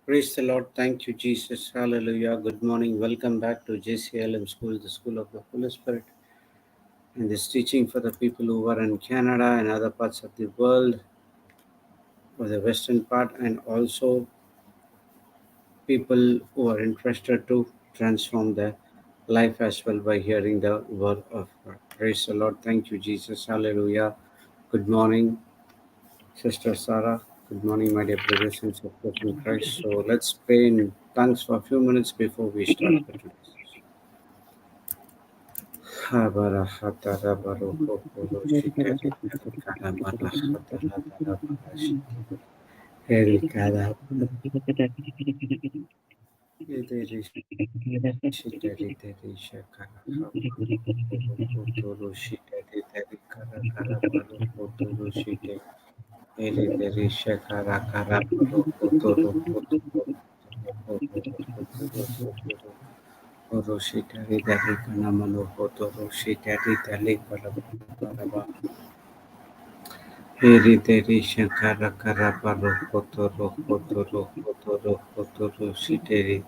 Praise the Lord. Thank you, Jesus. Hallelujah. Good morning. Welcome back to JCILM School, the School of the Holy Spirit. And this teaching for the people who are in Canada and other parts of the world, or the western part, and also people who are interested to transform their life as well by hearing the word of God. Praise the Lord. Thank you, Jesus. Hallelujah. Good morning, Sister Sarah. Good morning, my dear brothers and sisters in Christ. So let's pray in tongues for a few minutes before we start for today. Roshitari Dari Kanamalo Hoto Roshitari Tali Parabaraba Heri Deri Shankara Karaparo Hoto Rohoto Rohoto Rohoto Roshitari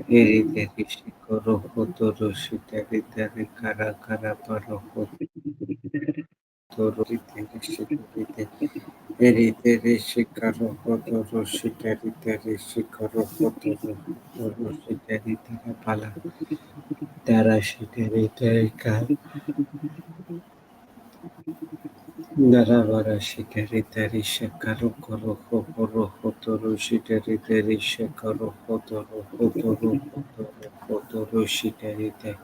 Heri Deri Shikoro Hoto Roshitari Dari Kara Karaparo Hoto Roshitari Shikari Heri Deri Shikaro Hoto Roshitari Dari Shikoro Hoto Roshitari Tarapala Darashitari Dari Daravara shikari tari shakaru koro hoporo hotoro shitari tari shakaru hotoro hotoro hotoro hotoro shitari tari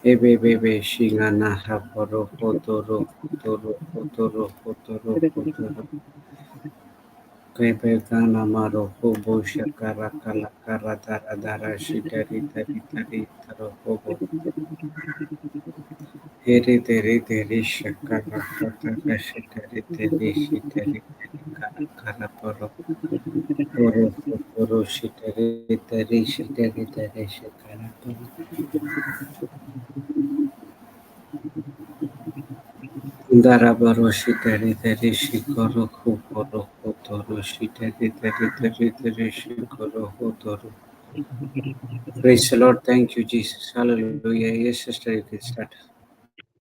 ebe bebe shingana haporo hotoro hotoro hotoro hotoro hotoro kebe gana maro hobo shakara kala kara dara dara shitari tari tari taro hobo Heri teri teri shakara hatara shitari teri shitari teri kara kara poro poro poro shitari teri shitari teri shakara poro dara poro shitari teri shikoro huporo hotoro shitari teri teri teri shikoro hotoro. Praise the Lord. Thank you, Jesus. Hallelujah. Yes, sister, you can start.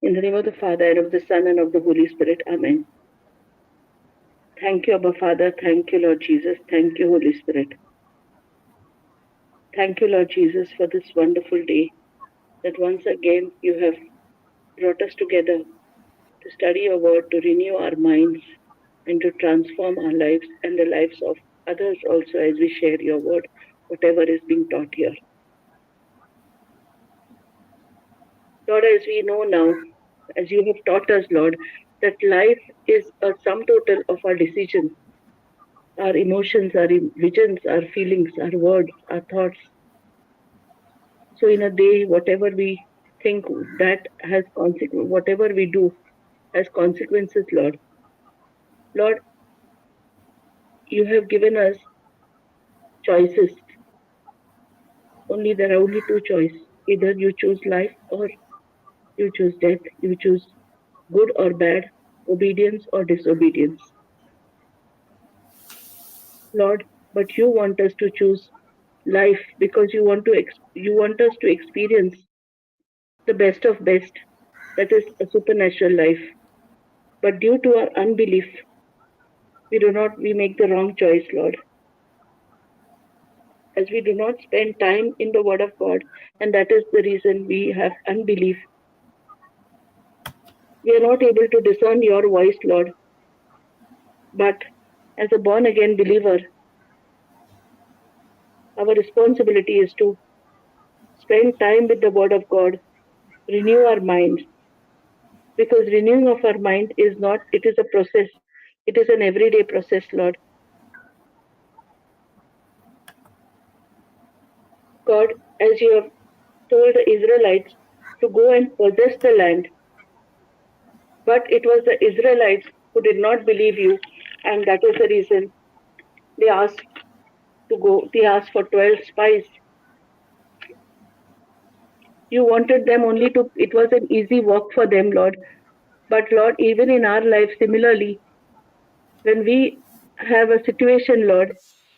In the name of the Father, and of the Son, and of the Holy Spirit. Amen. Thank you, Abba Father. Thank you, Lord Jesus. Thank you, Holy Spirit. Thank you, Lord Jesus, for this wonderful day that once again you have brought us together to study your word, to renew our minds, and to transform our lives and the lives of others also as we share your word, whatever is being taught here. Lord, as we know now, as you have taught us, Lord, that life is a sum total of our decisions, our emotions, our visions, our feelings, our words, our thoughts. So in a day, whatever we think, that has consequences, whatever we do has consequences, Lord. Lord, you have given us choices. There are only two choices. Either you choose life or you choose death. You choose good or bad, obedience or disobedience. Lord, but you want us to choose life because you want us to experience the best of best, that is a supernatural life. But due to our unbelief, we make the wrong choice, Lord. As we do not spend time in the Word of God, and that is the reason we have unbelief. We are not able to discern your voice, Lord. But as a born again believer, our responsibility is to spend time with the Word of God, renew our mind. Because renewing of our mind is a process. It is an everyday process, Lord. God, as you have told the Israelites to go and possess the land, but it was the Israelites who did not believe you, and that is the reason they asked to go. They asked for 12 spies. You wanted them only to, it was an easy walk for them, Lord. But Lord, even in our life, similarly, when we have a situation, Lord,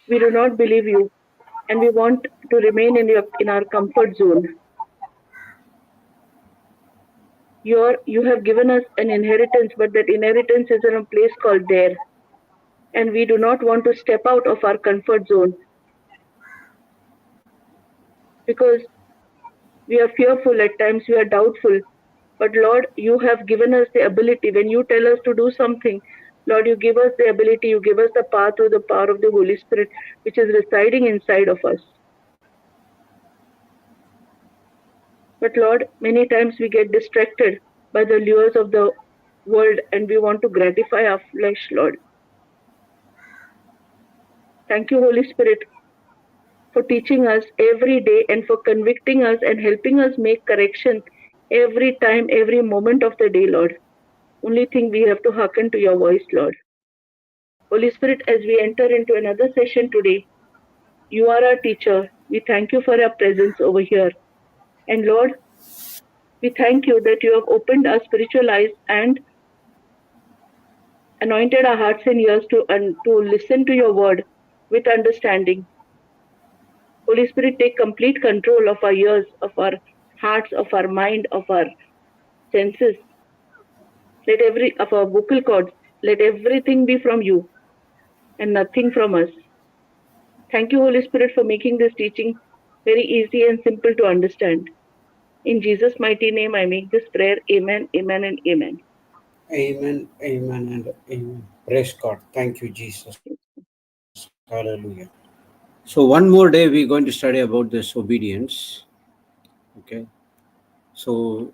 we do not believe you and we want to remain in our comfort zone. You have given us an inheritance, but that inheritance is in a place called there. And we do not want to step out of our comfort zone because we are fearful at times, we are doubtful. But Lord, you have given us the ability. When you tell us to do something, Lord, you give us the ability, you give us the power through the power of the Holy Spirit, which is residing inside of us. But Lord, many times we get distracted by the lures of the world and we want to gratify our flesh, Lord. Thank you, Holy Spirit, for teaching us every day and for convicting us and helping us make correction every time, every moment of the day, Lord. Only thing we have to hearken to your voice, Lord. Holy Spirit, as we enter into another session today, you are our teacher. We thank you for your presence over here. And Lord, we thank you that you have opened our spiritual eyes and anointed our hearts and ears to listen to your word with understanding. Holy Spirit, take complete control of our ears, of our hearts, of our mind, of our senses. Let every of our vocal cords, let everything be from you and nothing from us. Thank you, Holy Spirit, for making this teaching very easy and simple to understand. In Jesus' mighty name, I make this prayer. Amen, amen, and amen. Amen, amen, and amen. Praise God. Thank you, Jesus. Hallelujah. So, one more day we're going to study about this obedience. Okay. So,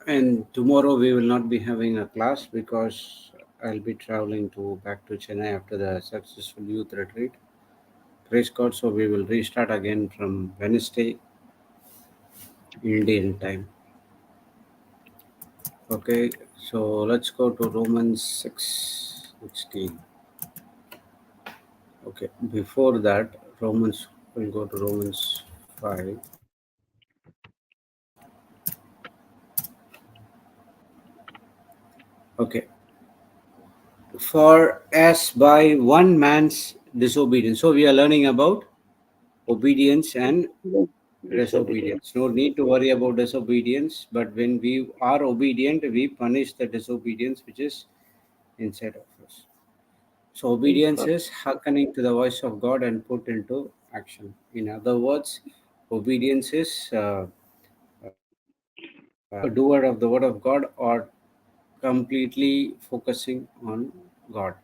and tomorrow we will not be having a class because I'll be traveling to back to Chennai after the successful youth retreat. Praise God. So, we will restart again from Wednesday, Indian time. Okay. So, let's go to Romans 6:16. Okay, before that, we'll go to Romans 5. Okay, for as by one man's disobedience. So we are learning about obedience and Disobedience. disobedience. No need to worry about disobedience, but when we are obedient, we punish the disobedience which is inside of us. So Praise obedience God. is hearkening to the voice of God and put into action. In other words, obedience is a doer of the word of God or completely focusing on God.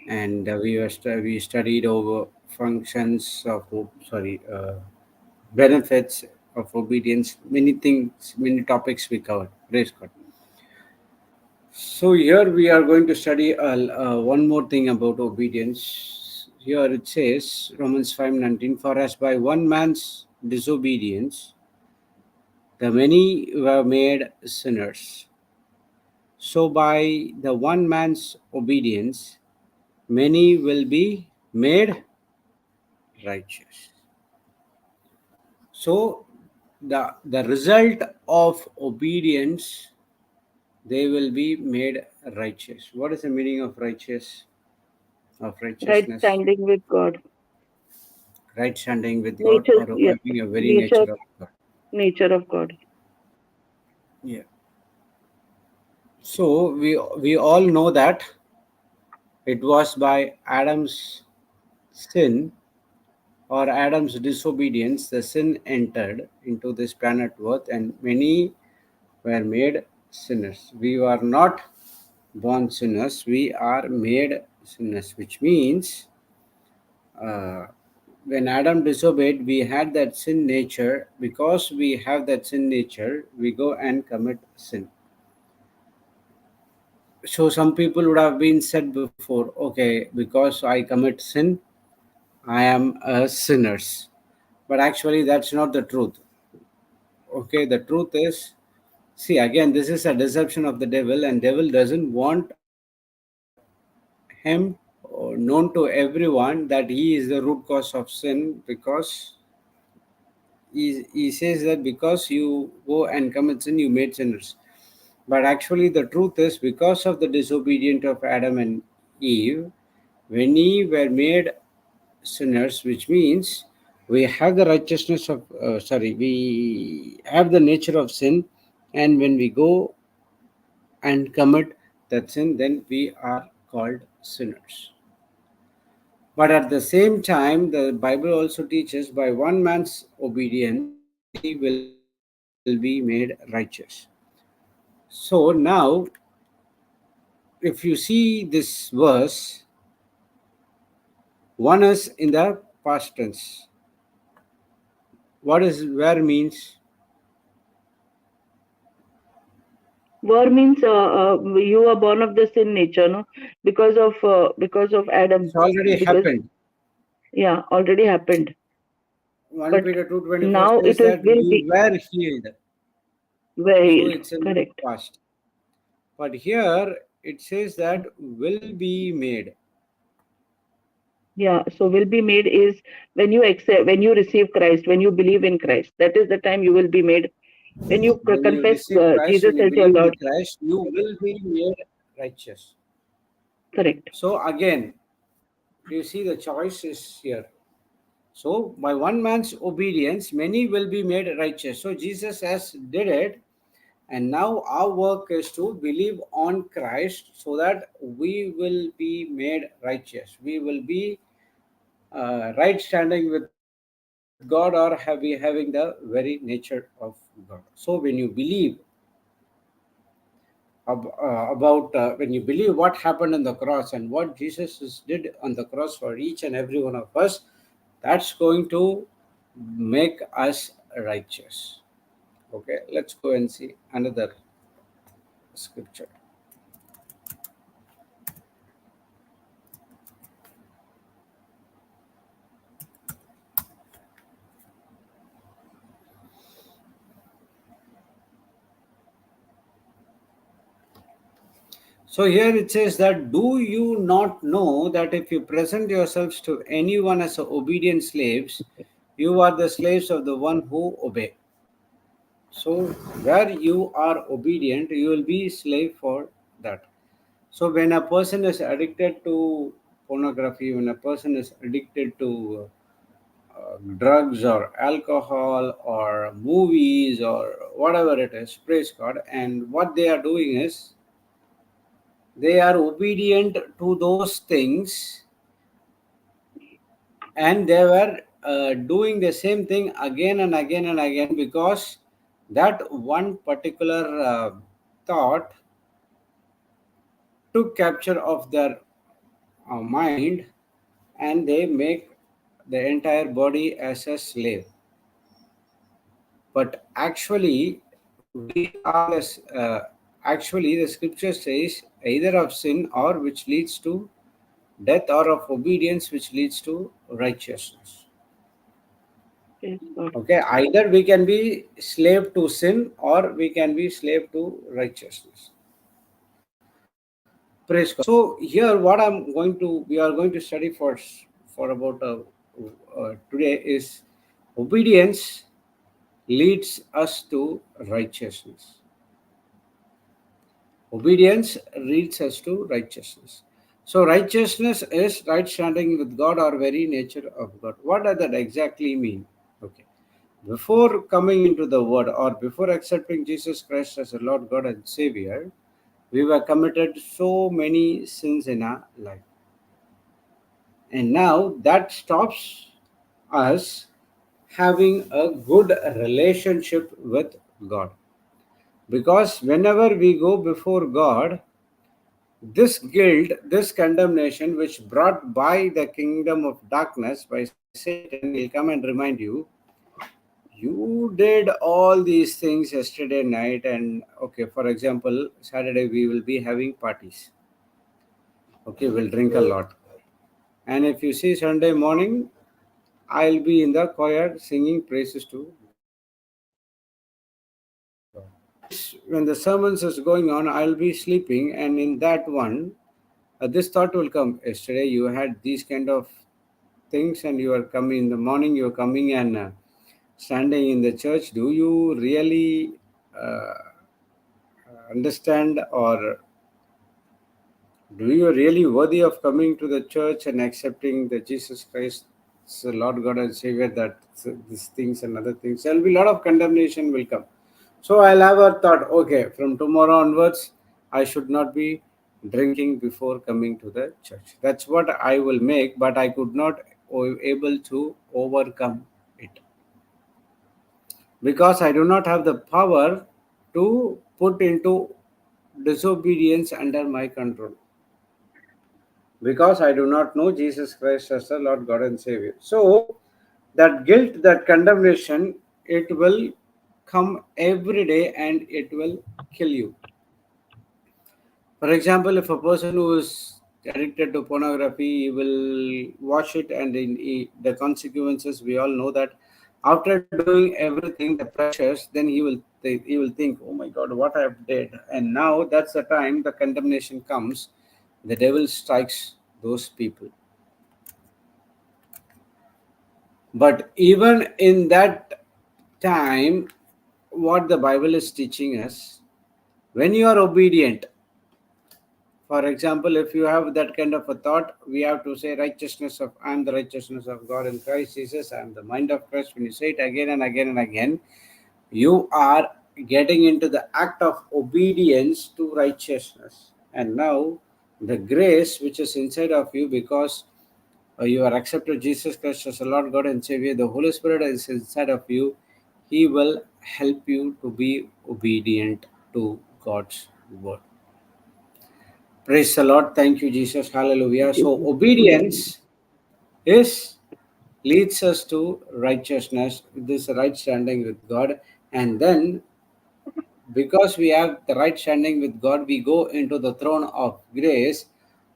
And we studied over functions of benefits of obedience. Many things, many topics we covered. Praise God. So here we are going to study one more thing about obedience. Here it says Romans 5:19, for as by one man's disobedience the many were made sinners, so by the one man's obedience many will be made righteous. So the result of obedience, they will be made righteous. What is the meaning of Right righteousness? standing with God. Right standing with God Nature, or yeah. having a very Nature, nature of God. nature of God. Yeah. So we all know that it was by Adam's sin or Adam's disobedience, the sin entered into this planet Earth, and many were made sinners. We were not born sinners, we are made sinners, which means uh, when Adam disobeyed, we had that sin nature. Because we have that sin nature, we go and commit sin. So some people would have been said before, okay, because I commit sin, I am a sinner. But actually, that's not the truth. Okay, the truth is, see, again, this is a deception of the devil, and devil doesn't want him known to everyone that he is the root cause of sin, because he says that because you go and commit sin, you made sinners. But actually, the truth is, because of the disobedience of Adam and Eve, when we were made sinners, which means we have the righteousness of, we have the nature of sin, and when we go and commit that sin, then we are called sinners. But at the same time, the Bible also teaches by one man's obedience, many will be made righteous. So now, if you see this verse, one is in the past tense. What is where means? War means you are born of the sin nature, no? Because of Adam. It's already Because happened. yeah, already happened. 1 But Peter 2:24 now says it is that will you be were healed. So healed. it's in the Correct. past. But here it says that will be made. Yeah. So will be made is when you accept, when you receive Christ, when you believe in Christ. That is the time you will be made. When you When you confess receive Christ, Jesus when you as your believe in Lord. Christ, you will be made righteous. Correct. So again, you see the choice is here. So by one man's obedience, many will be made righteous. So Jesus has did it, and now our work is to believe on Christ so that we will be made righteous. We will be right standing with God, or having the very nature of God. So when you believe about when you believe what happened on the cross and what did on the cross for each and every one of us, that's going to make us righteous. Okay, let's go and see another scripture. So here it says that, do you not know that if you present yourselves to anyone as obedient slaves, you are the slaves of the one who obey. So where you are obedient, you will be slave for that. So when a person is addicted to pornography, when a person is addicted to drugs or alcohol or movies or whatever it is, praise God, and what they are doing is they are obedient to those things, and they were doing the same thing again and again and again, because that one particular thought took capture of their mind, and they make the entire body as a slave. But actually we are less, actually the scripture says either of sin, or which leads to death, or of obedience which leads to righteousness. Praise God. Okay, either we can be slave to sin, or we can be slave to righteousness. Praise God. So here what we are going to study for about today is obedience leads us to righteousness. Obedience leads us to righteousness. So righteousness is right standing with God, or very nature of God. What does that exactly mean? Okay. Before coming into the word, or before accepting Jesus Christ as a Lord God and Savior, we were committed so many sins in our life. And now that stops us having a good relationship with God. Because whenever we go before God, this guilt, this condemnation, which brought by the kingdom of darkness by Satan, will come and remind you did all these things yesterday night. And okay, for example, Saturday we will be having parties. Okay, we'll drink a lot. And if you see Sunday morning, I'll be in the choir singing praises to God. When the sermons is going on, I'll be sleeping, and in that one, this thought will come. Yesterday, you had these kind of things, and you are coming in the morning. You are coming and standing in the church. Do you really understand, or do you really worthy of coming to the church and accepting the Jesus Christ, the Lord God and Savior? That these things and other things, there will be a lot of condemnation will come. So I'll have a thought. Okay, from tomorrow onwards, I should not be drinking before coming to the church. That's what I will make, but I could not able to overcome it because I do not have the power to put into disobedience under my control, because I do not know Jesus Christ as the Lord God and Savior. So that guilt, that condemnation, it will come every day and it will kill you. For example, if a person who is addicted to pornography, he will watch it, and the consequences we all know that after doing everything, the pressures, then he will think, "Oh my God, what I have did!" And now that's the time the condemnation comes. The devil strikes those people. But even in that time, what the Bible is teaching us, when you are obedient, for example, if you have that kind of a thought, we have to say, righteousness of, I am the righteousness of God in Christ Jesus, I am the mind of Christ. When you say it again and again and again, you are getting into the act of obedience to righteousness. And now the grace which is inside of you, because you are accepted Jesus Christ as the Lord God and Savior, the Holy Spirit is inside of you. He will help you to be obedient to God's word. Praise the Lord. Thank you, Jesus. Hallelujah. So obedience is leads us to righteousness, this right standing with God. And then because we have the right standing with God, we go into the throne of grace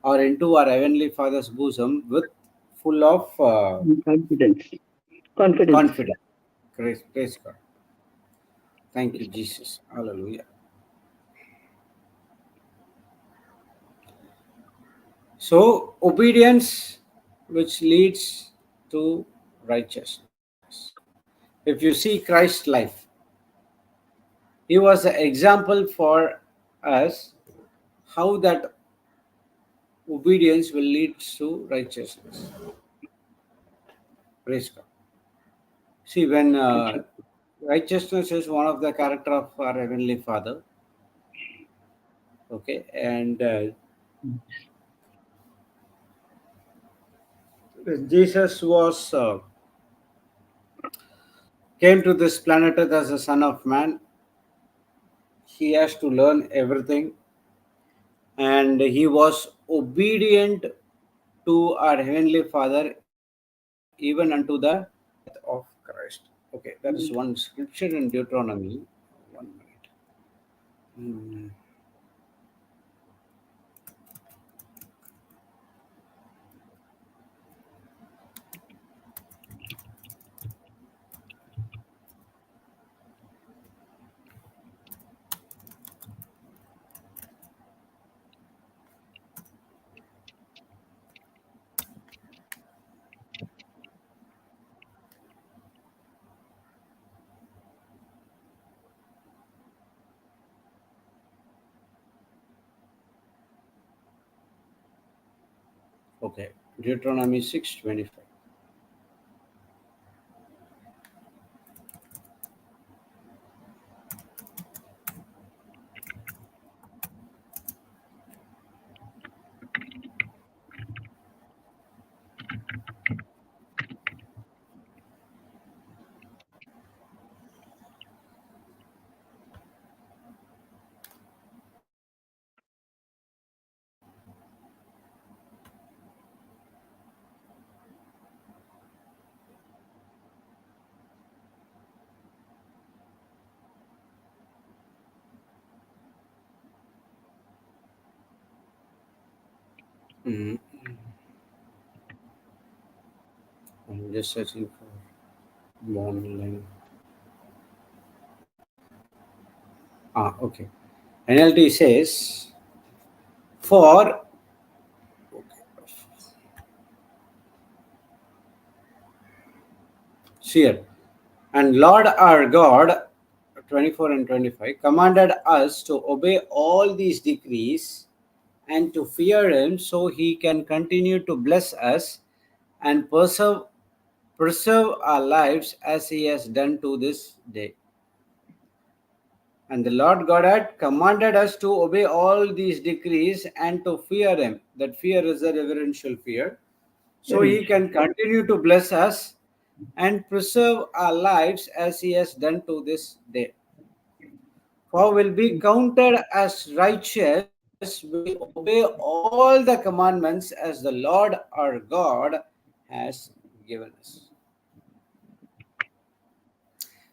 or into our Heavenly Father's bosom with full of Confidence. Confidence. confidence. Praise God. Thank you, Jesus. Hallelujah. So, obedience which leads to righteousness. If you see Christ's life, he was an example for us how that obedience will lead to righteousness. Praise God. See, when righteousness is one of the character of our Heavenly Father, okay, and Jesus was came to this planet as a son of man. He has to learn everything, and he was obedient to our Heavenly Father even unto the death of Christ. Okay, that is one scripture in Deuteronomy. 1 minute. Hmm. Okay, Deuteronomy 6:25. Hmm. just searching for online. Okay. NLT says, for here, and Lord our God, 24 and 25, commanded us to obey all these decrees and to fear him so he can continue to bless us and preserve our lives as he has done to this day. And the Lord God had commanded us to obey all these decrees and to fear him. That fear is a reverential fear. So he can continue to bless us and preserve our lives as he has done to this day. For will be counted as righteous when we obey all the commandments as the Lord our God has given us.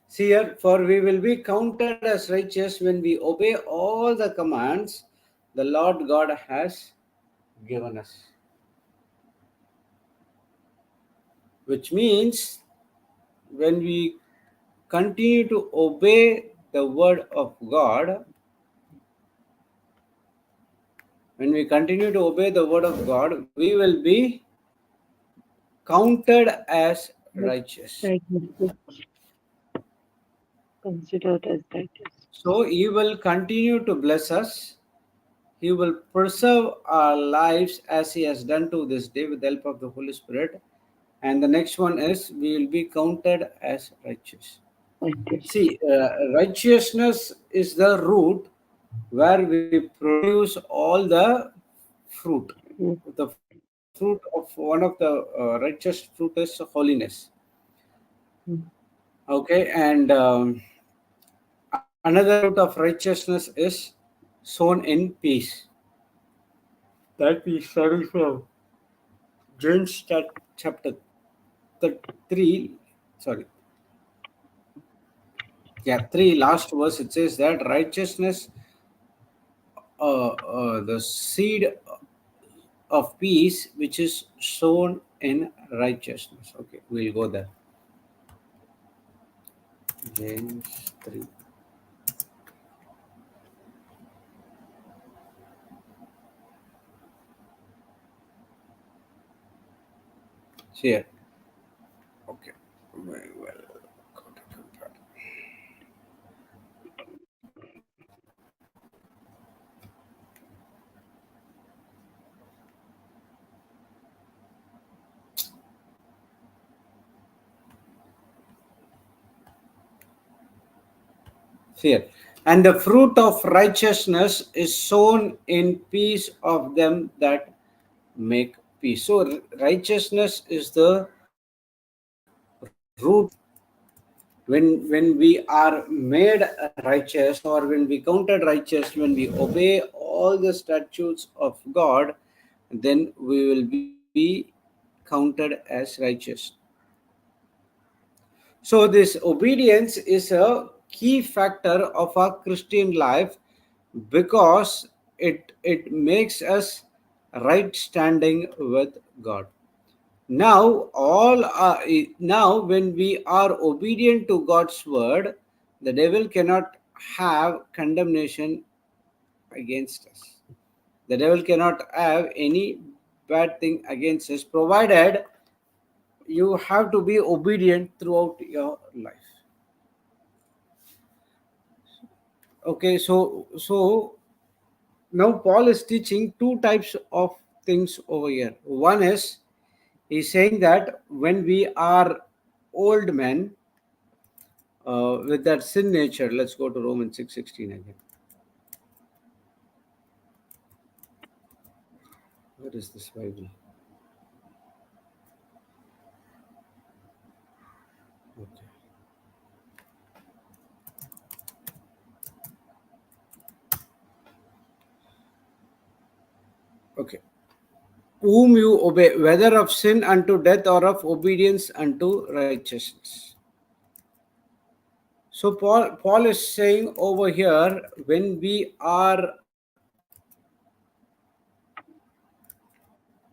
See here, for we will be counted as righteous when we obey all the commands the Lord God has given us. Which means when we continue to obey the word of God, when we continue to obey the word of God, we will be counted as righteous. Considered as righteous. So he will continue to bless us. He will preserve our lives as he has done to this day with the help of the Holy Spirit. And the next one is we will be counted as righteous. Righteous. See, righteousness is the root where we produce all the fruit. The fruit of one of the righteous fruit is holiness. Okay, and another fruit of righteousness is sown in peace. That we study from James chapter 3. Sorry, yeah, 3 last verse. It says that righteousness, the seed of peace which is sown in righteousness. Okay, we'll go there. James 3. Here. Okay. Very well. Here. And the fruit of righteousness is sown in peace of them that make peace. So righteousness is the root. When we are made righteous, or when we counted righteous, when we obey all the statutes of God, then we will be counted as righteous. So this obedience is a key factor of our Christian life because it makes us right standing with God. Now when we are obedient to God's word, the devil cannot have condemnation against us. The devil cannot have any bad thing against us, provided you have to be obedient throughout your life. Okay, so now Paul is teaching two types of things over here. One is he's saying that when we are old men with that sin nature, let's go to Romans 6:16 again. Where is this Bible? Okay. Okay. Whom you obey, whether of sin unto death or of obedience unto righteousness. So Paul is saying over here, when we are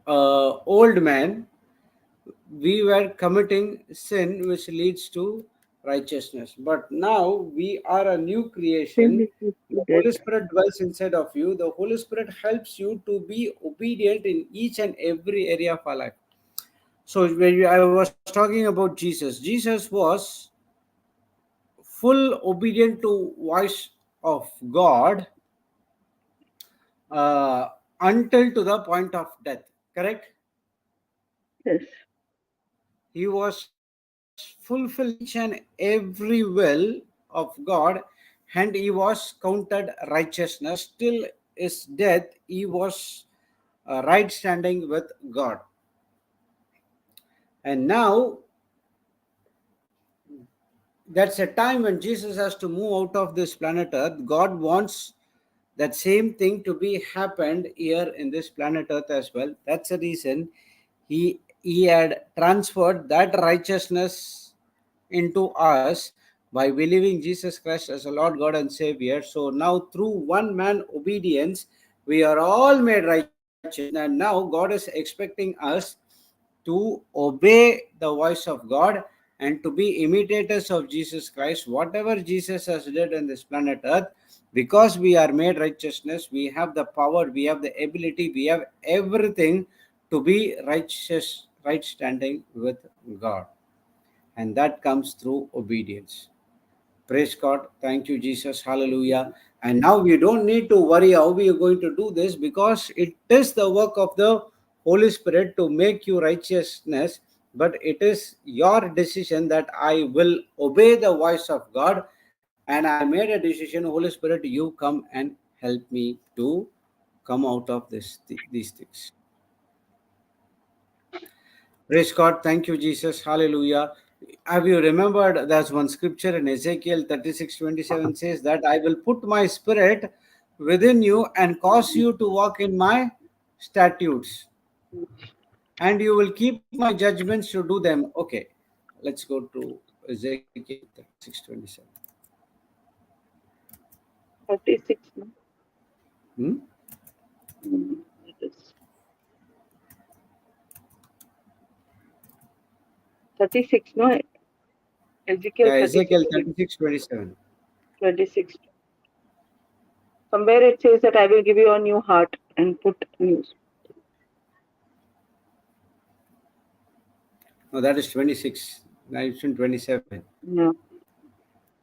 old men, we were committing sin which leads to righteousness. But now we are a new Sin creation. which leads The to death. Holy Spirit dwells inside of you. The Holy Spirit helps you to be obedient in each and every area of our life. So when I was talking about Jesus was full obedient to voice of God uh, until to the point of death. Correct? Yes. He was fulfilling each and every will of God, and he was counted righteousness. Till his death, he was right standing with God. And now that's a time when Jesus has to move out of this planet Earth. God wants that same thing to be happened here in this planet Earth as well. That's the reason he had transferred that righteousness into us by believing Jesus Christ as a Lord God and Savior. So now through one man obedience we are all made righteous, and now God is expecting us to obey the voice of God and to be imitators of Jesus Christ. Whatever Jesus has did in this planet Earth, because we are made righteousness, we have the power, we have the ability, we have everything to be righteous, right standing with God. And that comes through obedience. Praise God. Thank you, Jesus. Hallelujah. And now we don't need to worry how we are going to do this, because it is the work of the Holy Spirit to make you righteousness. But it is your decision that I will obey the voice of God. And I made a decision, Holy Spirit, you come and help me to come out of these things. Praise God. Thank you, Jesus. Hallelujah. Have you remembered there's one scripture in Ezekiel 36:27 says that I will put my spirit within you and cause you to walk in my statutes, and you will keep my judgments to do them. Okay, let's go to Ezekiel 36:27. 36, no? Hmm? It is 36, no? Ezekiel Yeah, 36, Ezekiel 36:27. 26. Somewhere it says that I will give you a new heart and put new. No, that is 26. Now it's in 27. Yeah.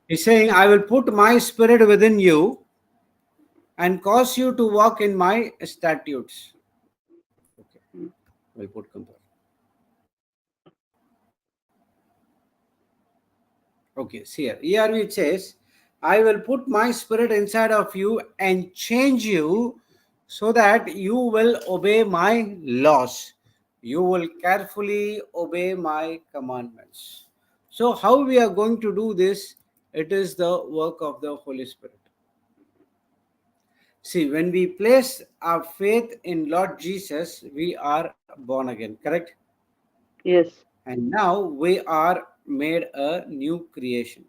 He's saying, I will put my spirit within you and cause you to walk in my statutes. Okay, we'll put compare. Okay, see here. Here it says, I will put my spirit inside of you and change you so that you will obey my laws. You will carefully obey my commandments. So, how we are going to do this? It is the work of the Holy Spirit. See, when we place our faith in Lord Jesus, we are born again, correct? Yes. And now we are made a new creation.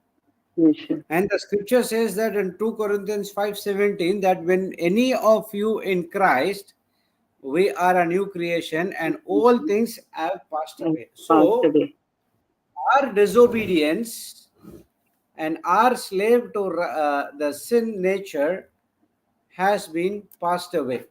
Nation. And the scripture says that in 2 Corinthians 5:17 that when any of you in Christ, we are a new creation and all things have passed And away. passed So away. our disobedience and our slave to the sin nature has been passed away.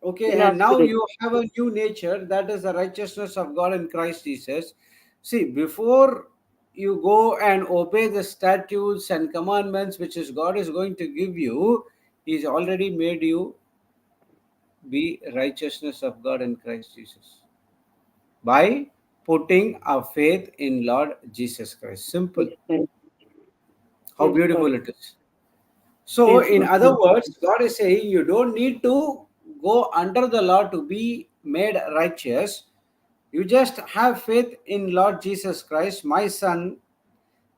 In Okay, our and now spirit. you have a new nature, that is the righteousness of God in Christ Jesus. See, before you go and obey the statutes and commandments which is God is going to give you, He's already made you be righteousness of God in Christ Jesus by putting our faith in Lord Jesus Christ. Simple. Yes. How Praise God. beautiful it is. So, Praise in God. other words, God is saying you don't need to go under the law to be made righteous. You just have faith in Lord Jesus Christ, my son,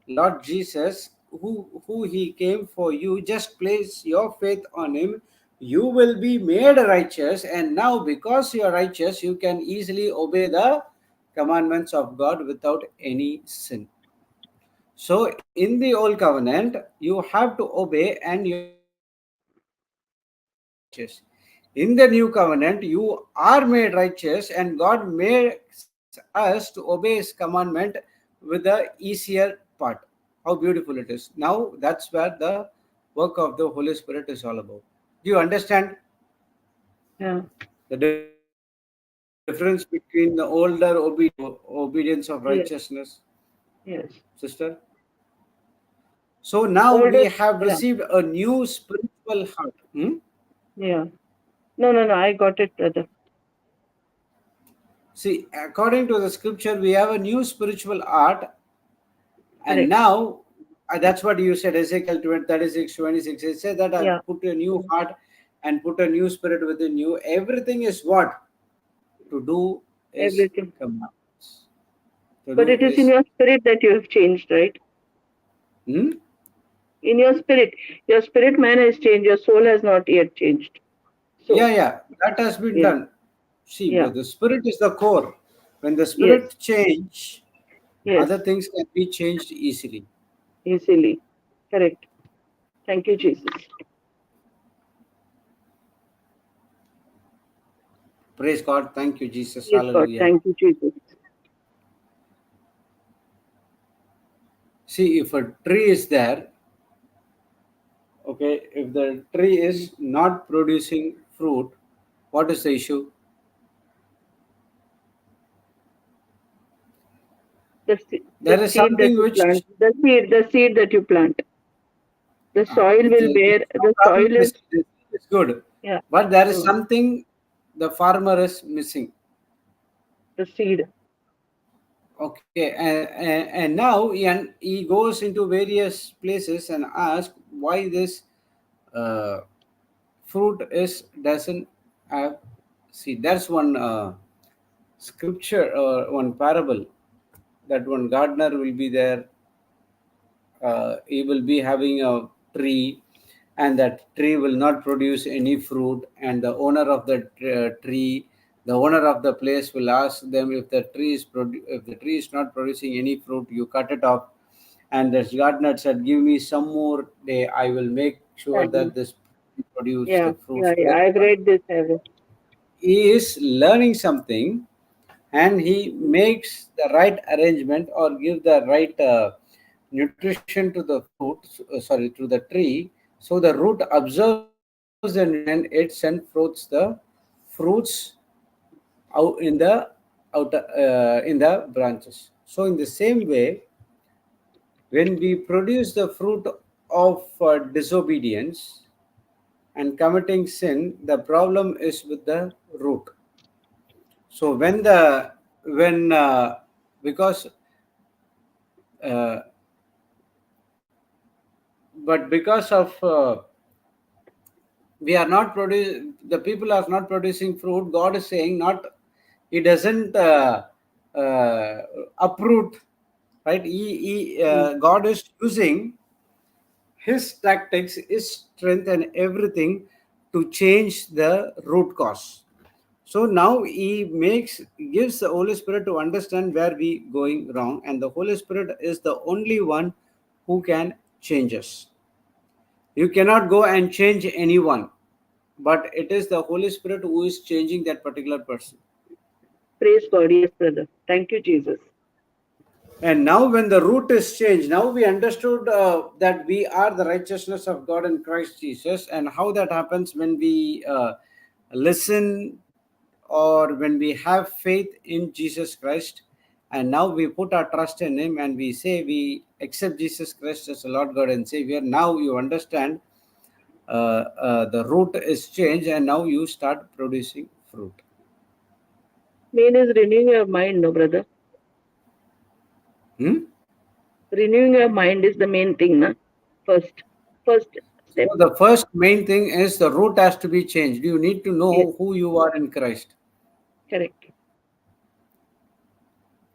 Lord Jesus, who he came for you. Just place your faith on him. You will be made righteous, and now because you are righteous, you can easily obey the commandments of God without any sin. So, in the old covenant, you have to obey and you have to be righteous. In the new covenant, you are made righteous, and God makes us to obey His commandment with the easier part. How beautiful it is. Now, that's where the work of the Holy Spirit is all about. Do you understand Yeah. the difference between the older obedience of righteousness, Yes. sister? Yes. So now we have Older. received a Yeah. new spiritual heart. Yeah. No, no, no. I got it, brother. See, according to the scripture, we have a new spiritual art, and Correct. now that's what you said, Ezekiel 36, 26. It said that Yeah. I've put a new heart and put a new spirit within you. Everything is what? To do is Everything. commands. To But do it is in is. your spirit that you have changed, right? Hmm? In your spirit man has changed. Your soul has not yet changed. Yeah, So, yeah, that has been yeah. done. See, Yeah. the spirit is the core. When the Yes. spirit change, Yes. other things can be changed easily. Easily. Correct. Thank you, Jesus. Praise God. Thank you, Jesus. Yes, God. Hallelujah. Thank you, Jesus. See, if a tree is there, okay, if the tree is not producing fruit, what is the issue? The There is seed that something you which, plant, the seed that you plant, the soil will okay, bear, no the problem, soil is, it's good. yeah, But there is mm, something the farmer is missing. the seed. Okay, and now he goes into various places and asks why this uh, fruit is doesn't have. See, that's one scripture or one parable, that one gardener will be there. He will be having a tree, and that tree will not produce any fruit, and the owner of the tree, the owner of the place will ask them, if the tree is if the tree is not producing any fruit, you cut it off. And the gardener said, give me some more day, I will make sure Time. that this produce Yeah, the fruit. yeah, So yeah. that I've read this. I've read. he is learning something, and he makes the right arrangement or give the right nutrition to the fruit, sorry, to the tree, so the root absorbs the nutrient and it sends fruits, the fruits out in the outer in the branches. So in the same way, when we produce the fruit of disobedience and committing sin, the problem is with the root. So when because uh, but because of we are not producing, the people are not producing fruit, God is saying not, he doesn't uh, uproot, right? Mm. God is using his tactics, his strength and everything to change the root cause. So now he gives the Holy Spirit to understand where we going wrong, and the Holy Spirit is the only one who can change us. You cannot go and change anyone, but it is the Holy Spirit who is changing that particular person. Praise God. Yes, brother. Thank you, Jesus. And now, when the root is changed, now we understood that we are the righteousness of God in Christ Jesus, and how that happens when we listen or when we have faith in Jesus Christ. And now we put our trust in Him and we say we accept Jesus Christ as the Lord God and Savior. Now you understand the root is changed, and now you start producing fruit. Main is renewing your mind, no, brother. Hmm? Renewing your mind is the main thing, na? First, first step. So the first main thing is the root has to be changed. You need to Yes, know who you are in Christ. correct.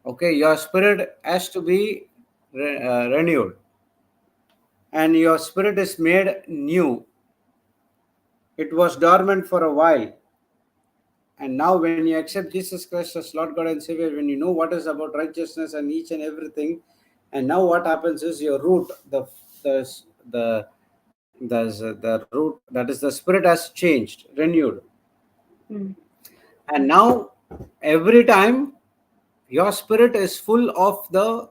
Okay, your spirit has to be renewed, and your spirit is made new. It was dormant for a while, and now when you accept Jesus Christ as Lord God and Savior, when you know what is about righteousness and each and everything, and now what happens is your root, the the root, that is the spirit, has changed, renewed. Mm. And now, every time your spirit is full of the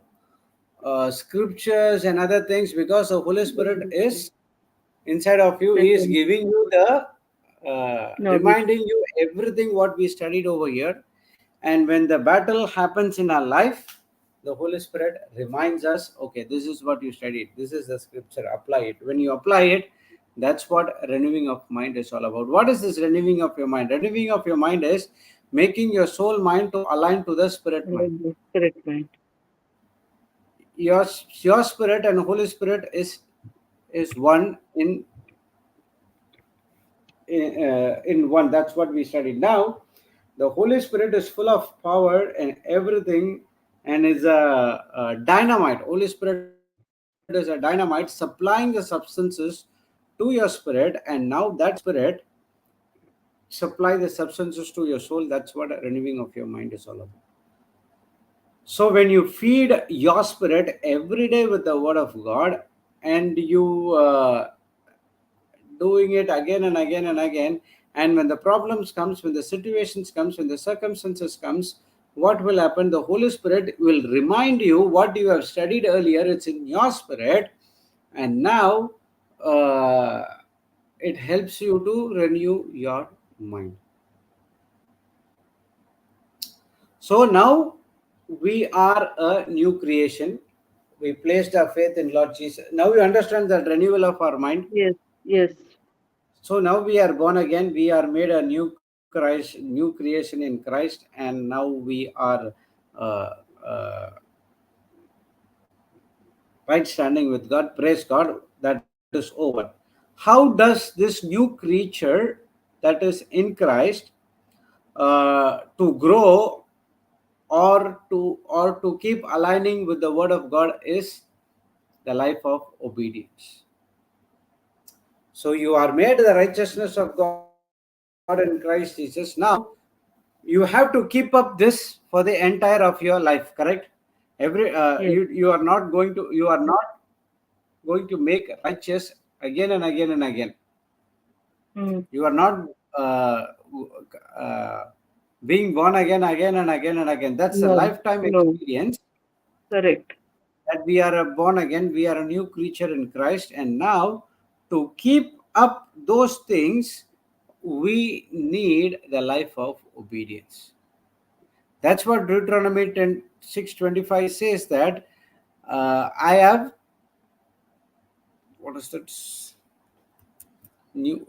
scriptures and other things, because the Holy Spirit is inside of you, He is Present giving you the knowledge. reminding you everything what we studied over here. And when the battle happens in our life, the Holy Spirit reminds us, okay, this is what you studied, this is the scripture, apply it. When you apply it, that's what renewing of mind is all about. What is this renewing of your mind? Renewing of your mind is making your soul mind to align to the spirit mind. And the spirit mind. Your spirit and Holy Spirit is one in one. That's what we studied. Now the Holy Spirit is full of power and everything, and is a dynamite. Holy Spirit is a dynamite supplying the substances to your spirit, and now that spirit supply the substances to your soul. That's what a renewing of your mind is all about. So when you feed your spirit every day with the word of God, and you doing it again and again and again, and when the problems comes, when the situations comes, when the circumstances comes, what will happen? The Holy Spirit will remind you what you have studied earlier. It's in your spirit, and now uh, it helps you to renew your mind. So now we are a new creation. We placed our faith in Lord Jesus. Now we understand the renewal of our mind. Yes, yes. So now we are born again. We are made a new creation in Christ, and now we are uh, uh, right standing with God. Praise God. That is over. How does this new creature that is in Christ to grow, or to keep aligning with the Word of God, is the life of obedience. So you are made the righteousness of God in Christ Jesus. Now you have to keep up this for the entire of your life, correct? You are Yes. not going to make righteous again and again and again. Mm. You are not uh, uh, being born again and again and again. That's a No, lifetime no. experience, Correct. that we are born again, we are a new creature in Christ, and now to keep up those things, we need the life of obedience. That's what Deuteronomy 6:25 says, that I have, what is that? New,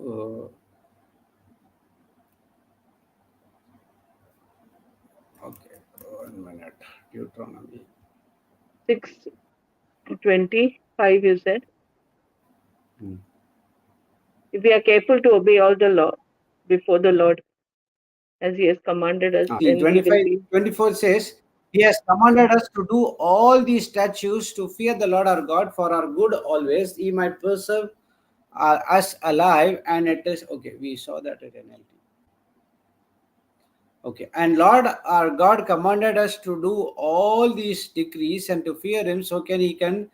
okay, 1 minute. Deuteronomy. 6:25, you said. Hmm. If we are careful to obey all the law before the Lord as He has commanded us, See, then we will 25, be. 24 says, He has commanded us to do all these statutes, to fear the Lord our God for our good always. He might preserve us alive. And it is, okay, we saw that at NLT. Okay, and Lord our God commanded us to do all these decrees and to fear Him, so He can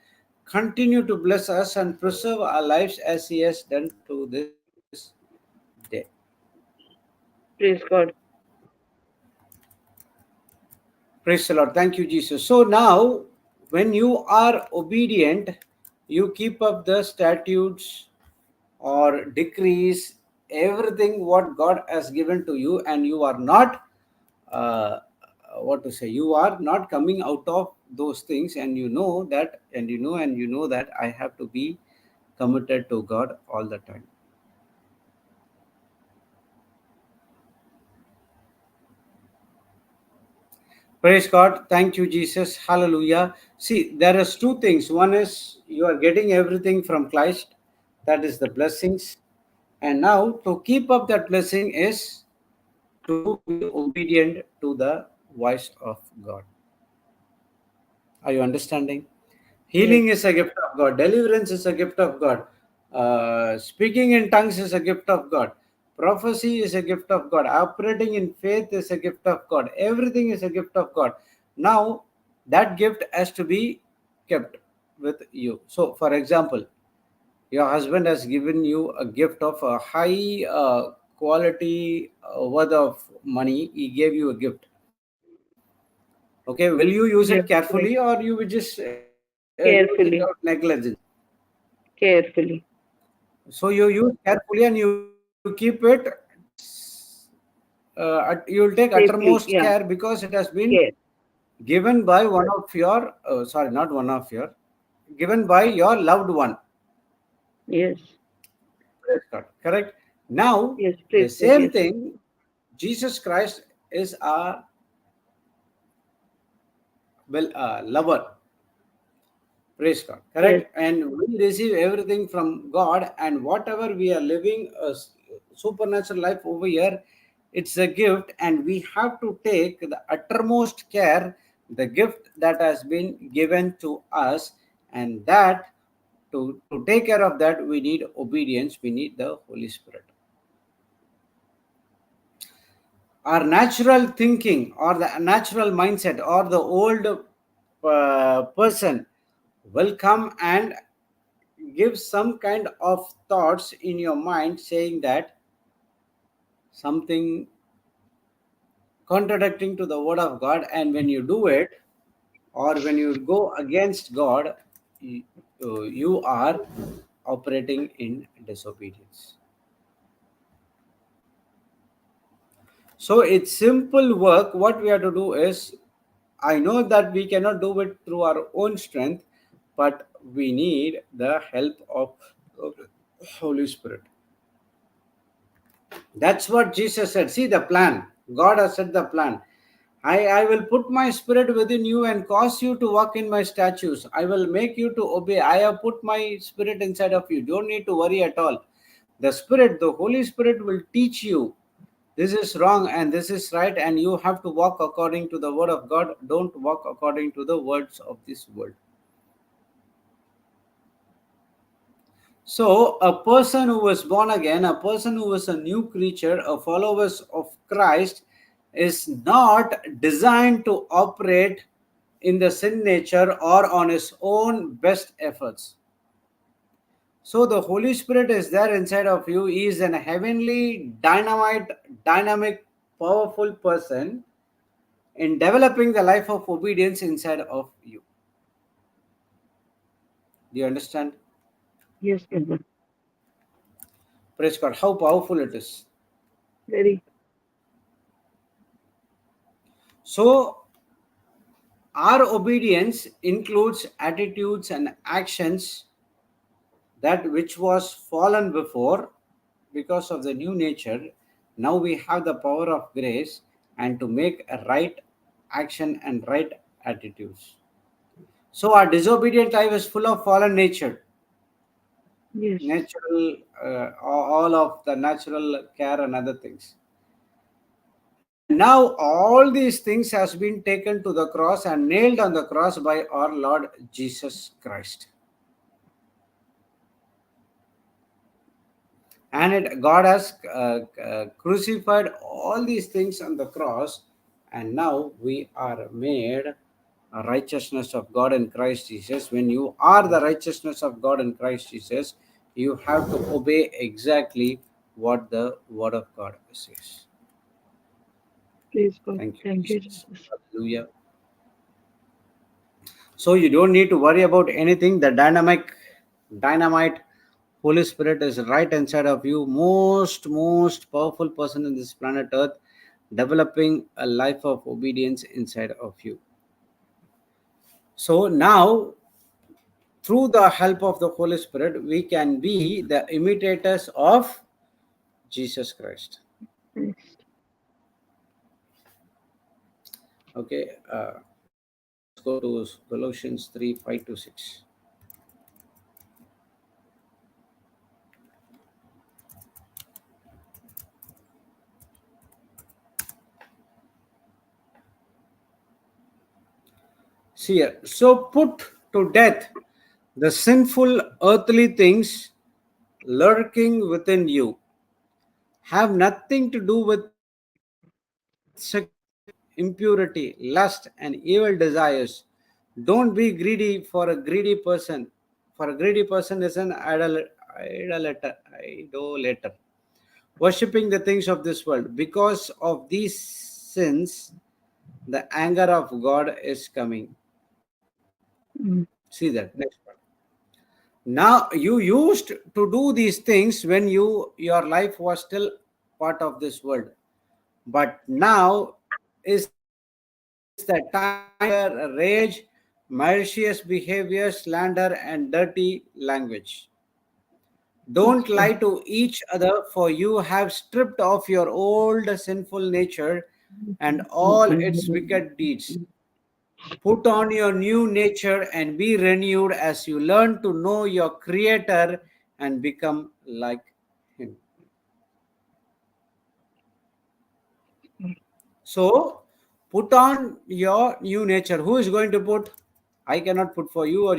continue to bless us and preserve our lives as He has done to this day. Praise God. Praise the Lord. Thank you, Jesus. So now, when you are obedient, you keep up the statutes or decrees, everything what God has given to you, and you are not, uh, what to say, you are not coming out of those things, and you know that, and you know that I have to be committed to God all the time. Praise God. Thank you, Jesus. Hallelujah. See, there is two things. One is you are getting everything from Christ. That is the blessings. And now to keep up that blessing is to be obedient to the voice of God. Are you understanding? Yes. Healing is a gift of God. Deliverance is a gift of God. Speaking in tongues is a gift of God. Prophecy is a gift of God. Operating in faith is a gift of God. Everything is a gift of God. Now, that gift has to be kept with you. So, for example, your husband has given you a gift of a high quality worth of money, he gave you a gift. Okay, will you use it Yes, carefully, correct. or you will just use it out Carefully. negligence? Carefully. So you use carefully and you keep it, you will take uttermost Safely. care Yeah. because it has been Care. given by one of your, sorry, not one of your, given by your loved one. Yes. Praise God. Correct. Now, Yes. the Praise God. same Yes. thing, Jesus Christ is our lover. Praise God. Yes. Correct. And we receive everything from God, and whatever we are living a supernatural life over here, it's a gift, and we have to take the uttermost care, the gift that has been given to us, and that to take care of that, we need obedience, we need the Holy Spirit. Our natural thinking or the natural mindset or the old person will come and give some kind of thoughts in your mind saying that something contradicting to the word of God, and when you do it or when you go against God, you, you are operating in disobedience. So it's simple work. What we have to do is, I know that we cannot do it through our own strength, but we need the help of the Holy Spirit. That's what Jesus said. See the plan. God has set the plan. I will put my spirit within you and cause you to walk in my statutes. I will make you to obey. I have put my spirit inside of you. Don't need to worry at all. The Spirit, the Holy Spirit will teach you this is wrong and this is right, and you have to walk according to the word of God. Don't walk according to the words of this world. So, a person who was born again, a person who is a new creature, a follower of Christ, is not designed to operate in the sin nature or on his own best efforts. So, the Holy Spirit is there inside of you. He is an heavenly, dynamic, powerful person in developing the life of obedience inside of you. Do you understand? Yes, brother. Praise God. How powerful it is. Very. So, our obedience includes attitudes and actions that which was fallen before because of the new nature. Now we have the power of grace and to make a right action and right attitudes. So, our disobedient life is full of fallen nature, Yes. natural, all of the natural care and other things. And now all these things has been taken to the cross and nailed on the cross by our Lord Jesus Christ. And God has crucified all these things on the cross, and now we are made a righteousness of God in Christ Jesus. When you are the righteousness of God in Christ Jesus, you have to obey exactly what the word of God says. Praise God. Thank you, Thank you, Jesus. Jesus. Hallelujah. So you don't need to worry about anything. The dynamite Holy Spirit is right inside of you. Most powerful person in this planet Earth, developing a life of obedience inside of you. So now, through the help of the Holy Spirit, we can be the imitators of Jesus Christ. Next. Okay, let's go to Colossians 3:5-6. See here. So put to death the sinful earthly things lurking within you. Have nothing to do with impurity, lust, and evil desires. Don't be greedy for a greedy person. For a greedy person is an idolater. worshipping the things of this world. Because of these sins, the anger of God is coming. Mm. See that next part. Now you used to do these things when your life was still part of this world, but now is the time for anger, rage, malicious behavior, slander, and dirty language. Yes, Don't lie Lord. to each other, for you have stripped off your old sinful nature and all its wicked deeds. Put on your new nature and be renewed as you learn to know your Creator and become like Him. So, put on your new nature. Who is going to put? I cannot put for you, or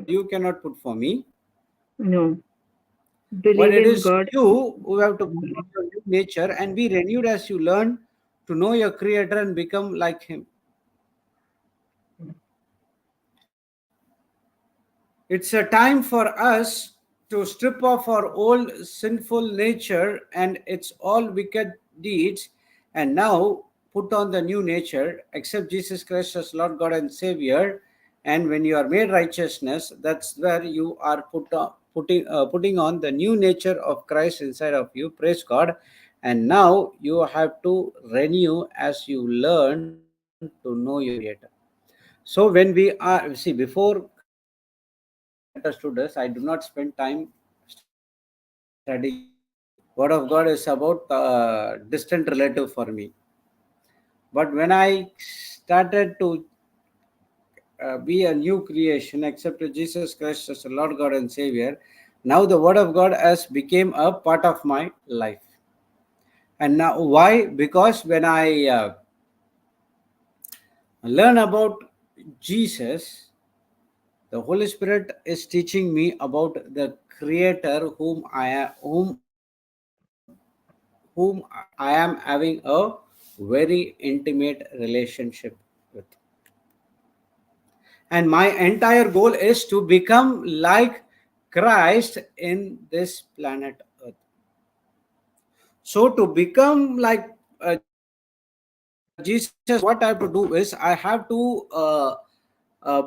you cannot put for No, me. no. But it is Believe in God. you who have to put on your new nature and be renewed as you learn to know your Creator and become like Him. It's a time for us to strip off our old sinful nature and its all wicked deeds and now put on the new nature, accept Jesus Christ as Lord God and Savior. And when you are made righteousness, that's where you are putting on the new nature of Christ inside of you. Praise God. And now you have to renew as you learn to know your Creator. So when we are, see, before Christ understood us, I do not spend time studying Word of God. Word of God is about distant relative for me. But when I started to be a new creation, accepted Jesus Christ as the Lord God and Savior, now the Word of God has became a part of my life. And now why? Because when I learn about Jesus, the Holy Spirit is teaching me about the Creator whom I am having a very intimate relationship with. And my entire goal is to become like Christ in this planet Earth. So to become like Jesus, what I have to do is I have to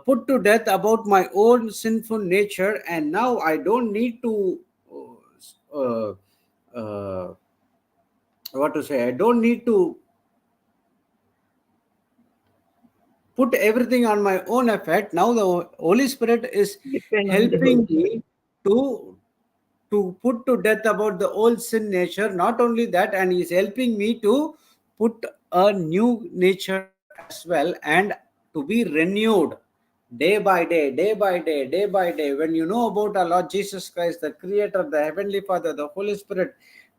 put to death about my own sinful nature, and now I don't need to uh, uh, what to say. I don't need to put everything on my own effort. Now the Holy Spirit is Depend on the Holy helping Spirit. me to put to death about the old sin nature. Not only that, and He is helping me to put a new nature as well and to be renewed day by day, day by day, day by day. When you know about our Lord Jesus Christ, the Creator, the Heavenly Father, the Holy Spirit,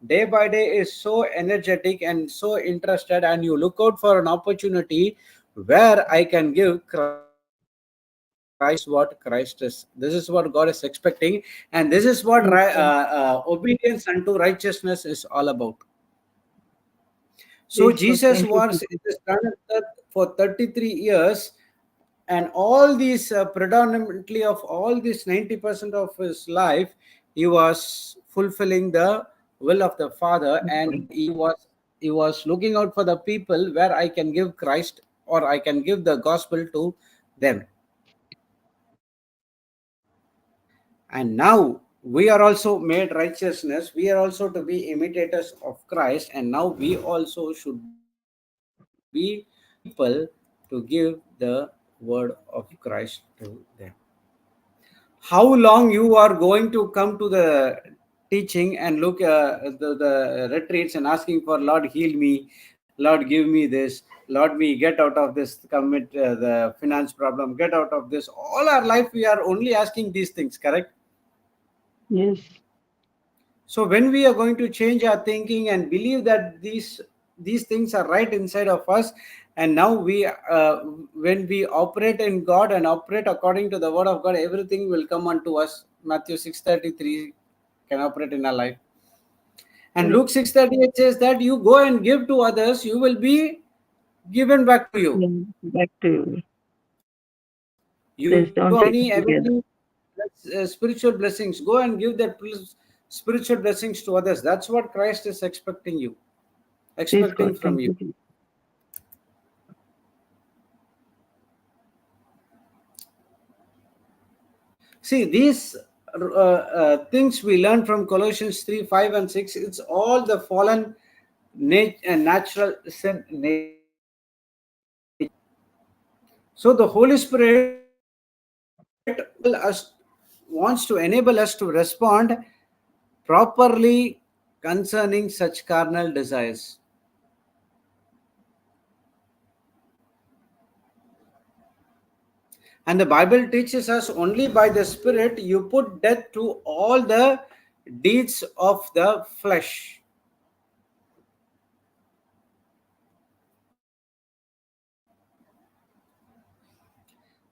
day by day is so energetic and so interested, and you look out for an opportunity where I can give Christ what Christ is. This is what God is expecting, and this is what Yes, Lord. obedience unto righteousness is all about. So Yes, Lord. Jesus Thank you, was in Jesus. this planet Earth for 33 years, and all these predominantly of all this 90% of his life, he was fulfilling the will of the Father, and he was looking out for the people where I can give Christ or I can give the gospel to them. And now we are also made righteousness. We are also to be imitators of Christ. And now we also should be people to give the word of Christ to them. How long you are going to come to the teaching and look the retreats and asking for Lord heal me, Lord give me this, Lord me get out of this, commit the finance problem, get out of this. All our life we are only asking these things, correct? Yes. So when we are going to change our thinking and believe that these things are right inside of us, and now when we operate in God and operate according to the word of God, everything will come unto us. Matthew 6:33 can operate in our life. And Correct. Luke 6:38 says that you go and give to others, you will be given back to you. Yeah. Back to you. You have Press any down, shaken heavenly together. spiritual blessings, go and give that spiritual blessings to others. That's what Christ is Praise expecting God. from Thank you. you, Jesus. See, these things we learn from Colossians 3, 5, and 6, it's all the fallen natural sin nature. So the Holy Spirit wants to enable us to respond properly concerning such carnal desires. And the Bible teaches us only by the Spirit you put death to all the deeds of the flesh.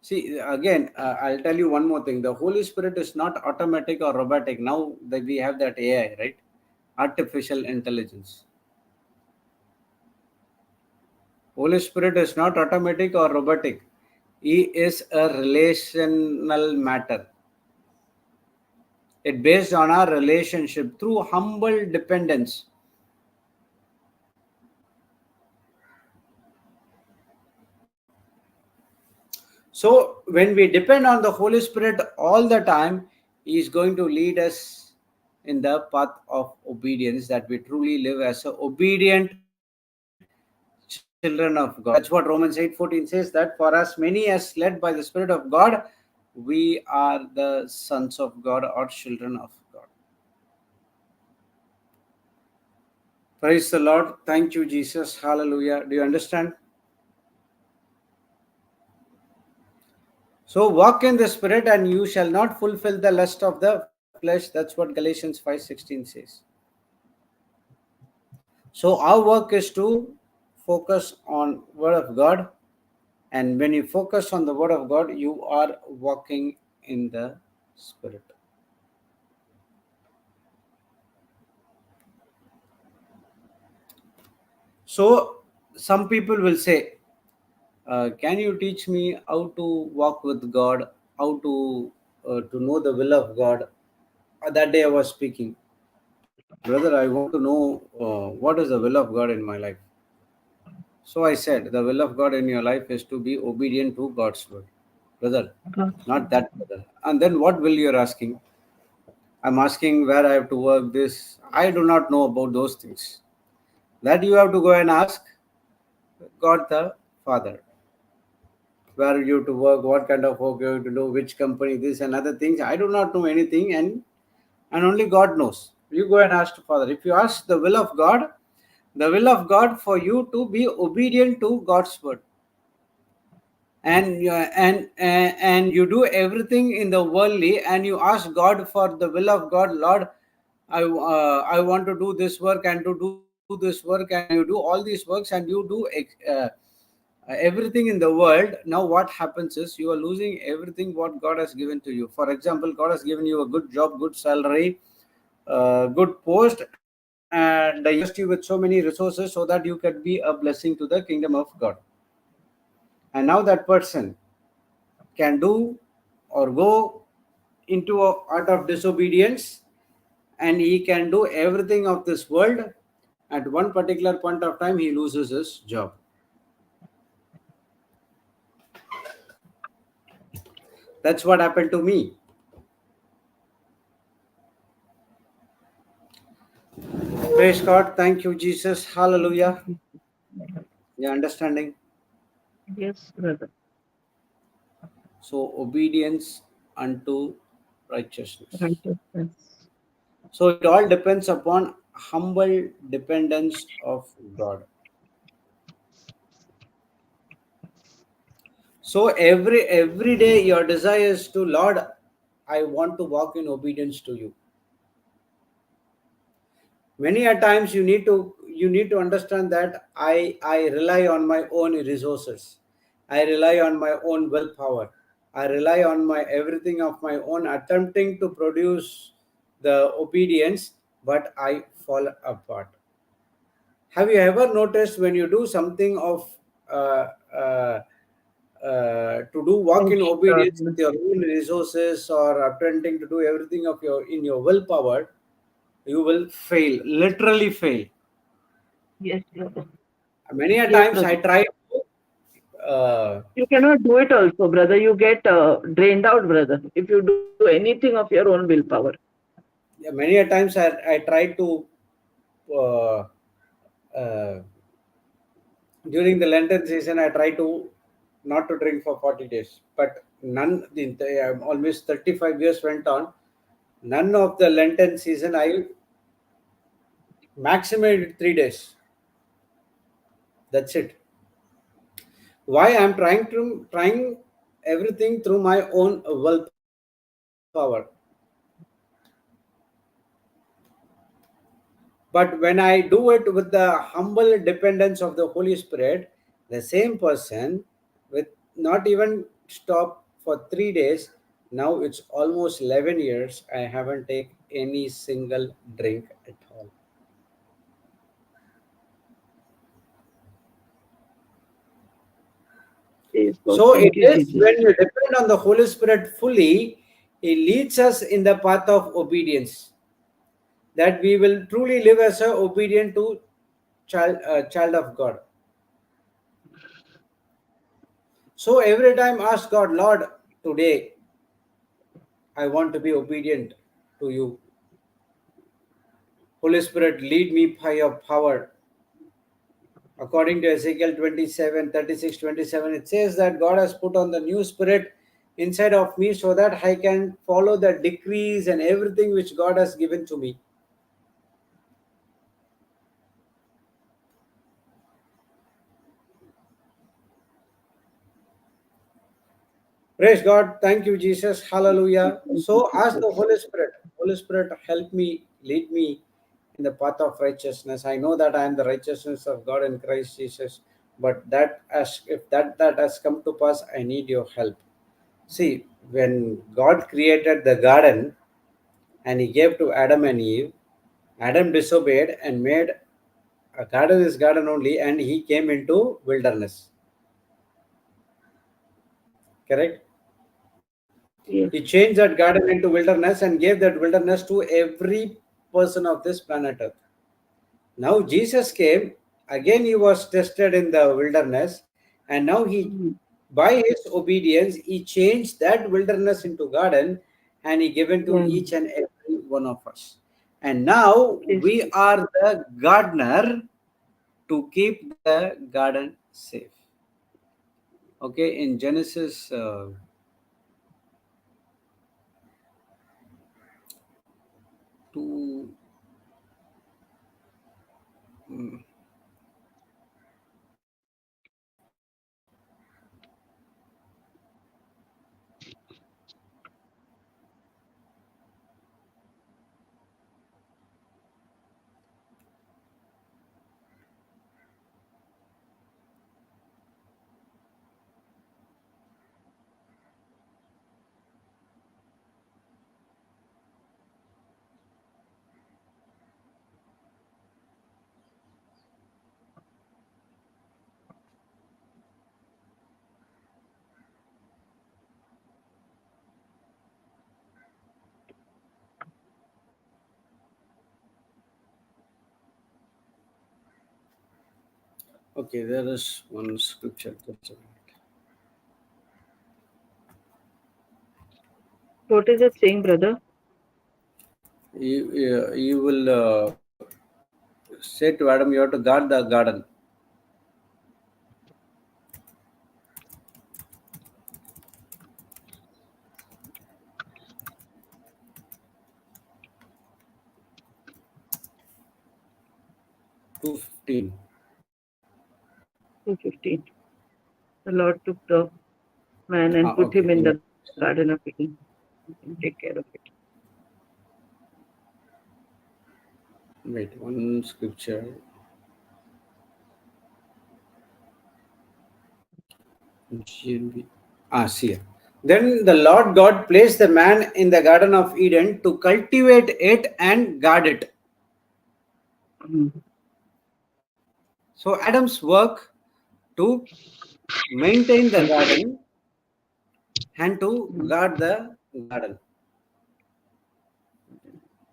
See, again, I'll tell you one more thing. The Holy Spirit is not automatic or robotic. Now that we have that AI, right? Artificial intelligence. Holy Spirit is not automatic or robotic. He is a relational matter. It based on our relationship through humble dependence. So when we depend on the Holy Spirit all the time, He is going to lead us in the path of obedience, that we truly live as a obedient children of God. That's what Romans 8:14 says, that for as many as led by the Spirit of God, we are the sons of God or children of God. Praise the Lord. Thank you, Jesus. Hallelujah. Do you understand? So walk in the Spirit and you shall not fulfill the lust of the flesh. That's what Galatians 5:16 says. So our work is to focus on Word of God. And when you focus on the Word of God, you are walking in the Spirit. So some people will say, can you teach me how to walk with God, how to know the will of God? That day I was speaking, brother, I want to know what is the will of God in my life. So I said, the will of God in your life is to be obedient to God's word, brother, God's not word. that brother. And then what will you're asking? I'm asking where I have to work. This I do not know about those things. That you have to go and ask God the Father, where you to work, what kind of work you have to do, which company, this and other things. I do not know anything, and only God knows. You go and ask the Father. If you ask the will of God, the will of God for you to be obedient to God's word, and and you do everything in the worldly, and you ask God for the will of God. Lord, I want to do this work and to do this work, and you do all these works and you do everything in the world. Now what happens is you are losing everything what God has given to you. For example, God has given you a good job, good salary, good post, and He has blessed you with so many resources so that you can be a blessing to the kingdom of God. And now that person can do or go into a art of disobedience, and he can do everything of this world. At one particular point of time he loses his job. That's what happened to me. Praise God. Thank you, Jesus. Hallelujah. You're understanding? Yes, brother. So, obedience unto righteousness. Righteousness. So, it all depends upon humble dependence of God. So, every day your desire is to, Lord, I want to walk in obedience to you. Many a times you need to understand that I rely on my own resources, I rely on my own willpower, I rely on my everything of my own attempting to produce the obedience, but I fall apart. Have you ever noticed when you do something of uh, uh, to do walk in Flesh, obedience with your own resources or attempting to do everything of your in your willpower, you will fail, literally fail. Yes, brother. Many a Yes, times I brother. try to, You cannot do it also, brother. You get drained out, brother, if you do anything of your own willpower. many a times I try to uh, uh, during the Lenten season, I try to not to drink for 40 days, but none. Almost 35 years went on. None of the Lenten season I maximum 3 days. That's it. Why I'm trying everything through my own willpower. But when I do it with the humble dependence of the Holy Spirit, the same person with not even stop for 3 days, now it's almost 11 years, I haven't taken any single drink at all. Praise God. So it Thank you, is Jesus. when you depend on the Holy Spirit fully, He leads us in the path of obedience, that we will truly live as a obedient to child of God. So every time ask God, Lord, today I want to be obedient to you. Holy Spirit, lead me by your power. According to Ezekiel 27, 36, 27, it says that God has put on the new spirit inside of me so that I can follow the decrees and everything which God has given to me. Praise God. Thank you, Jesus. Hallelujah. Thank you, So ask the Jesus. Holy Spirit. Holy Spirit, help me, lead me in the path of righteousness. I know that I am the righteousness of God in Christ Jesus. But that as if that has come to pass, I need your help. See, when God created the garden and he gave to Adam and Eve, Adam disobeyed and made a garden is garden only, and he came into wilderness. Correct? He Yes. changed that garden into wilderness and gave that wilderness to every person of this planet Earth. Now Jesus came, again he was tested in the wilderness, and now he, Mm. by his obedience, he changed that wilderness into garden and he given to Yeah. each and every one of us. And now Praise we God. are the gardener to keep the garden safe. Okay, in Genesis 2, mm, okay, there is one scripture. That's What is it saying, brother? you will say to Adam, you have to guard the garden. 2:15. 2:15. The Lord took the man and put Okay. him in the Garden of Eden and take care of it. Wait, one scripture. GNB. See. Then the Lord God placed the man in the Garden of Eden to cultivate it and guard it. Mm. So Adam's work to maintain the garden and to Mm. guard the garden,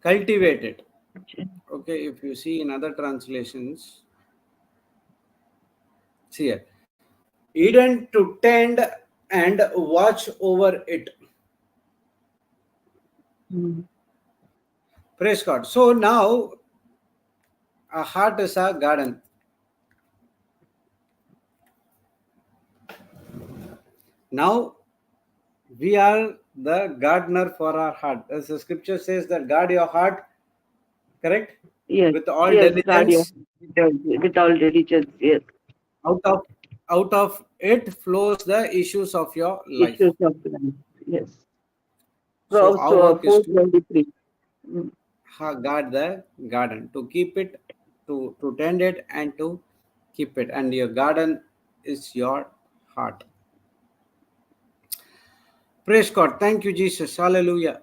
cultivate it. Okay, if you see in other translations, see here, Eden to tend and watch over it. Mm. Praise God. So now a heart is a garden. Now we are the gardener for our heart. As the scripture says that guard your heart, correct? Yes, With all yes, God, yes. diligence, With all diligence, yes. out of out of it flows the issues of your life. Issues of life, yes. So Proverbs our work is to 4:23. Mm. guard the garden, to keep it, to tend it, and to keep it. And your garden is your heart. Praise God. Thank you, Jesus. Hallelujah.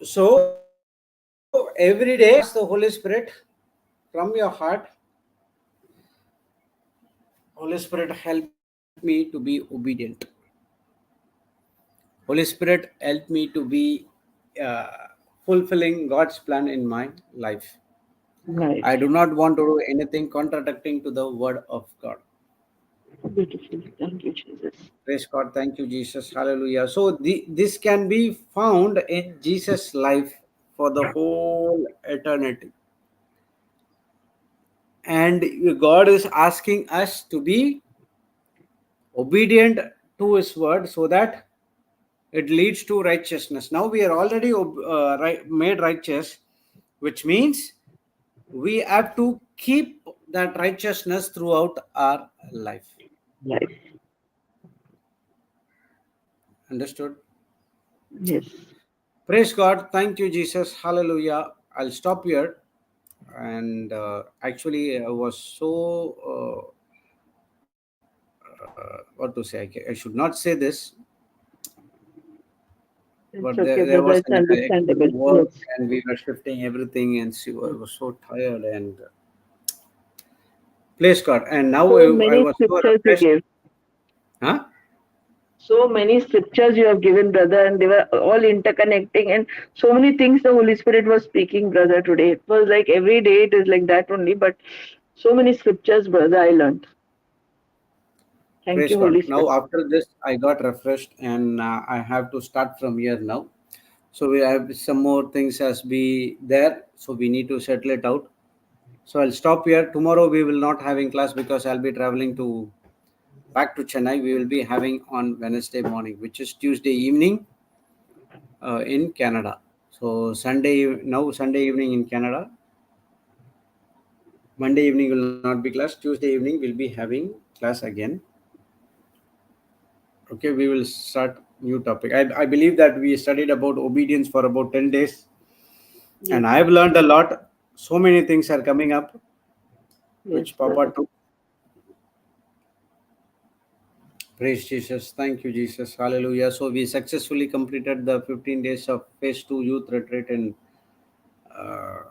So every day, ask the Holy Spirit from your heart, Holy Spirit, help me to be obedient. Holy Spirit, help me to be uh, fulfilling God's plan in my life. Right. I do not want to do anything contradicting to the word of God. Beautiful. Thank you, Jesus. Praise God. Thank you, Jesus. Hallelujah. So this can be found in Jesus' life for the whole eternity. And God is asking us to be obedient to His word so that it leads to righteousness. Now we are already made righteous, which means we have to keep that righteousness throughout our life. Life. Understood? Yes. Praise God. Thank you, Jesus. Hallelujah. I'll stop here. And actually, I was so, what to say? I should not say this, It's but okay, there brother. was It's an understandable. external work Yes. and we were shifting everything, and I Yes. was so tired. And praise God. And now So I many was so scriptures you refreshed. gave. Huh? So many scriptures you have given, brother, and they were all interconnecting, and so many things the Holy Spirit was speaking, brother, today. It was like every day it is like that only, but so many scriptures, brother, I learned. Thank Praise you, God. Holy Now, Spirit. after this, I got refreshed, and I have to start from here now. So we have some more things as be there. So we need to settle it out. So I'll stop here. Tomorrow we will not having class because I'll be traveling to back to Chennai. We will be having on Wednesday morning, which is Tuesday evening in Canada. So Sunday evening in Canada. Monday evening will not be class. Tuesday evening we'll be having class again. Okay, we will start new topic. I believe that we studied about obedience for about 10 days, and Yes, I've learned a lot. So many things are coming up, yes, which Papa brother. took. Praise Jesus. Thank you, Jesus. Hallelujah. So we successfully completed the 15 days of phase 2 youth retreat in uh,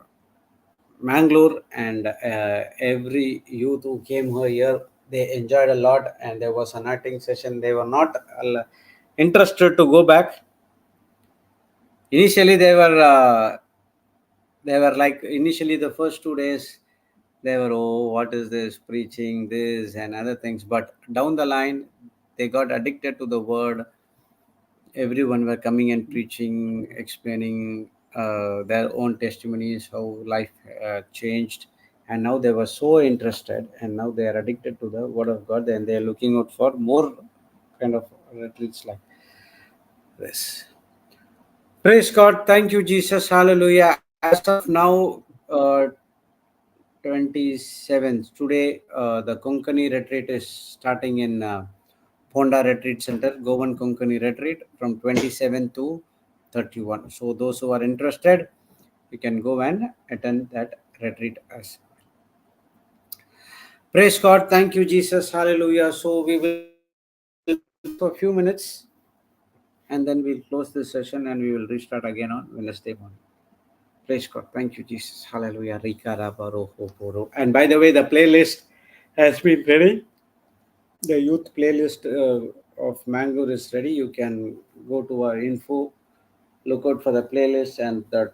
Mangalore, and every youth who came here, they enjoyed a lot, and there was an acting session. They were not interested to go back. Initially, they were like, initially the first 2 days they were, oh, what is this preaching this and other things, but down the line they got addicted to the word. Everyone were coming and preaching, explaining their own testimonies, how life changed, and now they were so interested, and now they are addicted to the word of God, and they are looking out for more kind of retreats like this. Praise God. Thank you, Jesus. Hallelujah. As of now, 27th, today, the Konkani retreat is starting in Ponda Retreat Center, Govan Konkani Retreat from 27 to 31. So, those who are interested, you can go and attend that retreat as well. Praise God. Thank you, Jesus. Hallelujah. So, we will pause for a few minutes, and then we'll close this session and we will restart again on Wednesday morning. Praise God. Thank you, Jesus. Hallelujah. And by the way, the playlist has been ready. The youth playlist of Mangalore is ready, you can go to our info, look out for the playlist, and the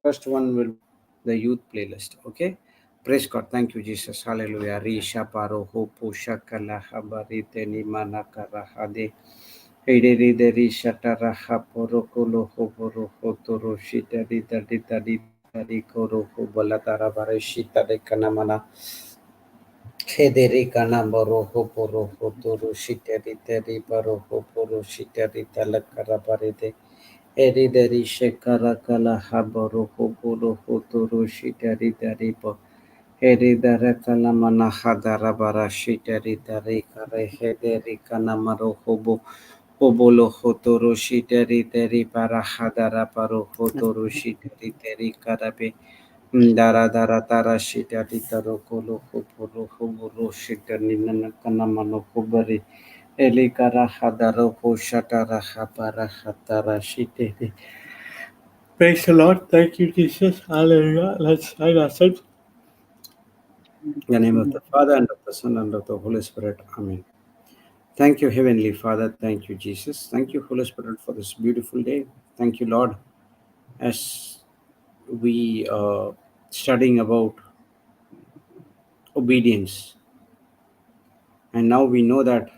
first one will be the youth playlist. Okay. Praise God. Thank you, Jesus. Hallelujah. Risha paro hopo shakala habarite ni manakara hade. Hideri deri shatara haporo kolo hoboro hotoro shita dita dita dita di koro hobola tarabare shita de kanamana. Hederi kanambaro hoporo hotoro shita dita di baro hoporo shita dita la karabarete. Eridari shekara kala habaro hoporo hotoro shitari daripo. Eridara kala mana hadara bara shitari dari kare hederi kana maro hobo. Hobolo hotoro shitari dari para hadara paro hotoro shitari dari karabe. Dara dara tara shitari taro kolo hoporo hoboro shitari nana kana mano hobari. Elikara hadaro ho shatara habara hatara shitari. Praise the Lord. Thank you, Jesus. Hallelujah. Let's sign ourselves. In the name of the Father, and of the Son, and of the Holy Spirit. Amen. Thank you, Heavenly Father. Thank you, Jesus. Thank you, Holy Spirit, for this beautiful day. Thank you, Lord, as we studying about obedience. And now we know that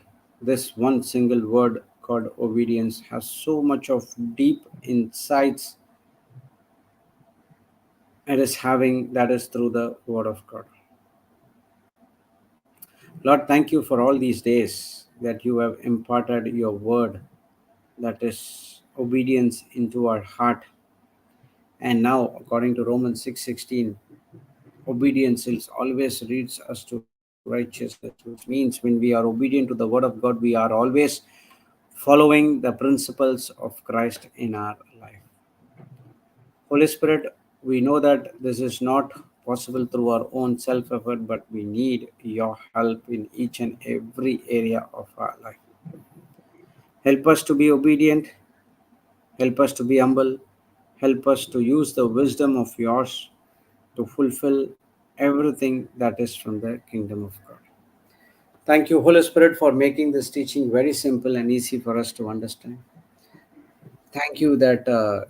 this one single word called obedience has so much of deep insights it is having, that is through the word of God. Lord, thank you for all these days that you have imparted your word, that is obedience, into our heart. And now, according to Romans 6:16, obedience is always leads us to righteousness, which means when we are obedient to the word of God, we are always following the principles of Christ in our life. Holy Spirit, we know that this is not possible through our own self effort, but we need your help in each and every area of our life. Help us to be obedient, help us to be humble, help us to use the wisdom of yours to fulfill everything that is from the kingdom of God. Thank you, Holy Spirit, for making this teaching very simple and easy for us to understand. Thank you that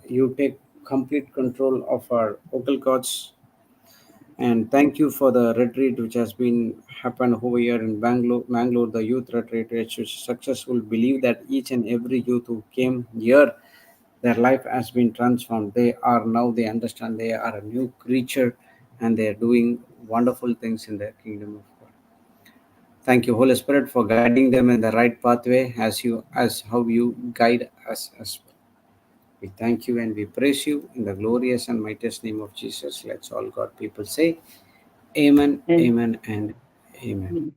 you take complete control of our vocal cords. And thank you for the retreat which has been happened over here in Bangalore, the youth retreat, which is successful. Believe that each and every youth who came here, their life has been transformed. They are now, they understand they are a new creature and they are doing wonderful things in the kingdom of God. Thank you, Holy Spirit, for guiding them in the right pathway as how you guide us as well. We thank you and we praise you in the glorious and mightiest name of Jesus. Let's all God people say, Amen, And amen, and amen.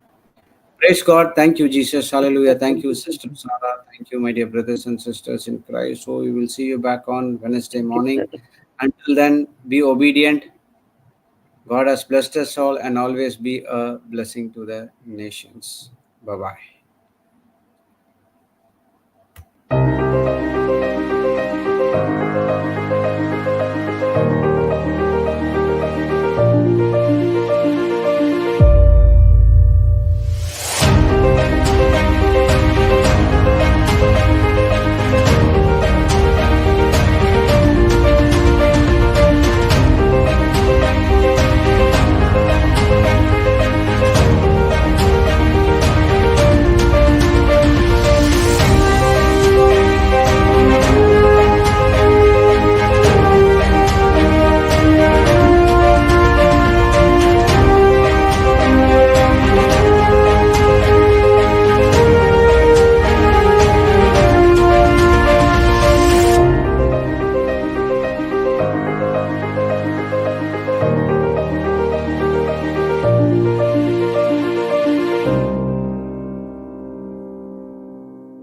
Praise God. Thank you, Jesus. Hallelujah. Thank thank you, you, Sister Jesus. Sarah. Thank you, my dear brothers and sisters in Christ. So we will see you back on Wednesday Thank you, morning. brother. Until then, be obedient. God has blessed us all and always be a blessing to the nations. Bye bye.